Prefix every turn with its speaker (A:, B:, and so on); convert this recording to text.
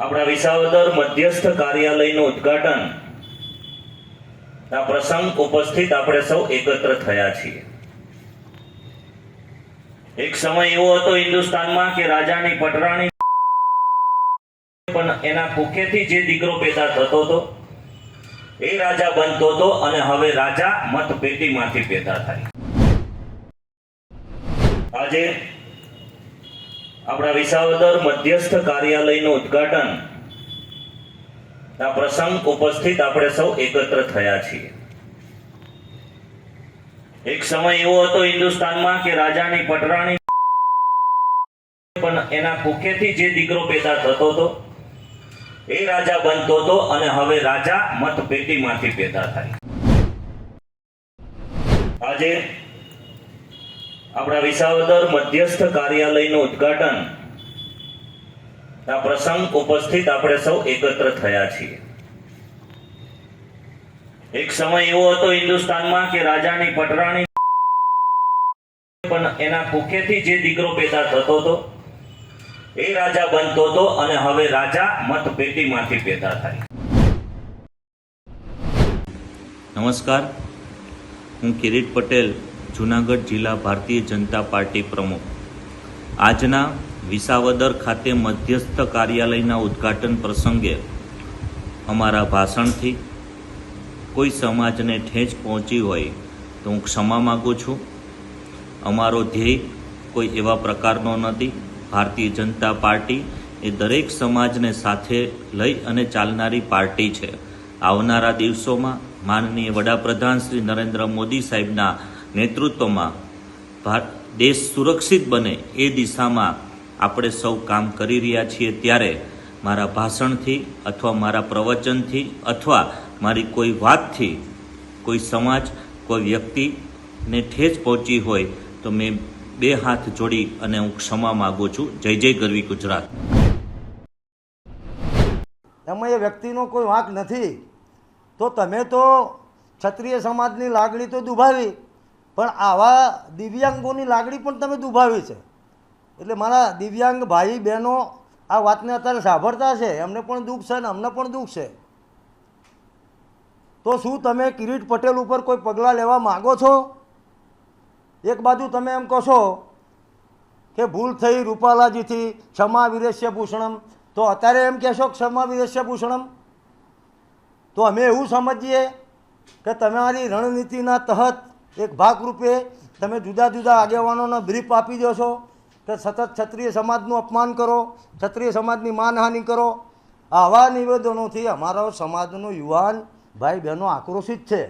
A: આપણા વિસાવદર મધ્યસ્થ કાર્યાલયનું ઉદ્ઘાટન આ પ્રસંગ ઉપસ્થિત આપણે સૌ એકત્ર થયા છીએ। એક સમય એવો હતો હિન્દુસ્તાનમાં કે રાજાની પટરાણી પણ એના કુખેથી જે દીકરો પેદા થતો હતો એ રાજા બનતો હતો અને હવે રાજા મતપેટીમાંથી પેદા થાય। આજે આપણા વિસાવદર મધ્યસ્થ કાર્યાલયનું ઉદ્ઘાટન આ પ્રસંગ ઉપસ્થિત આપણે સૌ એકત્ર થયા છીએ। એક સમય એવો હતો હિન્દુસ્તાનમાં કે રાજાની પટરાણી પણ એના કુખેથી જે દીકરો પેદા થતો હતો એ રાજા બનતો હતો અને હવે રાજા મતપેટીમાંથી પેદા થાય। આજે આપણા વિસાવદર મધ્યસ્થ કાર્યાલયનું ઉદ્ઘાટન આ પ્રસંગ ઉપસ્થિત આપણે સૌ એકત્ર થયા છીએ। એક સમય એવો હતો હિન્દુસ્તાનમાં કે રાજાની પટરાણી પણ એના કુખેથી જે દીકરો પેદા થતો હતો એ રાજા બનતો હતો અને હવે રાજા મતપેટીમાંથી પેદા થાય।
B: નમસ્કાર, હું કિરીટ પટેલ, જૂનાગઢ જિલ્લા ભારતીય જનતા પાર્ટી પ્રમુખ। આજના વિસાવદર ખાતે મધ્યસ્થ કાર્યાલયના ઉદ્ઘાટન પ્રસંગે અમારા ભાષણથી કોઈ સમાજને ઠેંચ પહોંચી હોય તો હું ક્ષમા માગું છું। અમારો ધ્યેય કોઈ એવા પ્રકારનો નથી। ભારતીય જનતા પાર્ટી એ દરેક સમાજને સાથે લઈ અને ચાલનારી પાર્ટી છે। આવનારા દિવસોમાં માનનીય વડાપ્રધાન શ્રી નરેન્દ્ર મોદી સાહેબના નેતૃત્વમાં દેશ સુરક્ષિત બને એ દિશામાં આપણે સૌ કામ કરી રહ્યા છીએ। ત્યારે મારા ભાષણથી અથવા મારા પ્રવચનથી અથવા મારી કોઈ વાતથી કોઈ સમાજ કોઈ વ્યક્તિને ઠેચ પહોંચી હોય તો મેં બે હાથ જોડી અને હું ક્ષમા માગું છું। જય જય ગરવી ગુજરાત।
C: એમાં એ વ્યક્તિનો કોઈ વાંક નથી, તો તમે તો ક્ષત્રિય સમાજની લાગણી તો દુભાવી, પણ આવા દિવ્યાંગોની લાગણી પણ તમે દુભાવી છે। એટલે મારા દિવ્યાંગ ભાઈ બહેનો આ વાતને અત્યારે સાંભળતા છે, એમને પણ દુઃખ છે અને અમને પણ દુઃખ છે। તો શું તમે કિરીટ પટેલ ઉપર કોઈ પગલાં લેવા માગો છો? એક બાજુ તમે એમ કહો છો કે ભૂલ થઈ રૂપાલાજીથી, ક્ષમા વિરેશ્ય ભૂષણમ, તો અત્યારે એમ કહેશો ક્ષમા વિરેશ્ય ભૂષણમ? તો અમે એવું સમજીએ કે તમારી રણનીતિના તહત એક ભાગરૂપે તમે જુદા જુદા આગેવાનોને બ્રીફ આપી દો છો કે સતત ક્ષત્રિય સમાજનું અપમાન કરો, ક્ષત્રિય સમાજની માનહાનિ કરો। આવા નિવેદનોથી અમારો સમાજનો યુવાન ભાઈ બહેનો આક્રોશિત છે।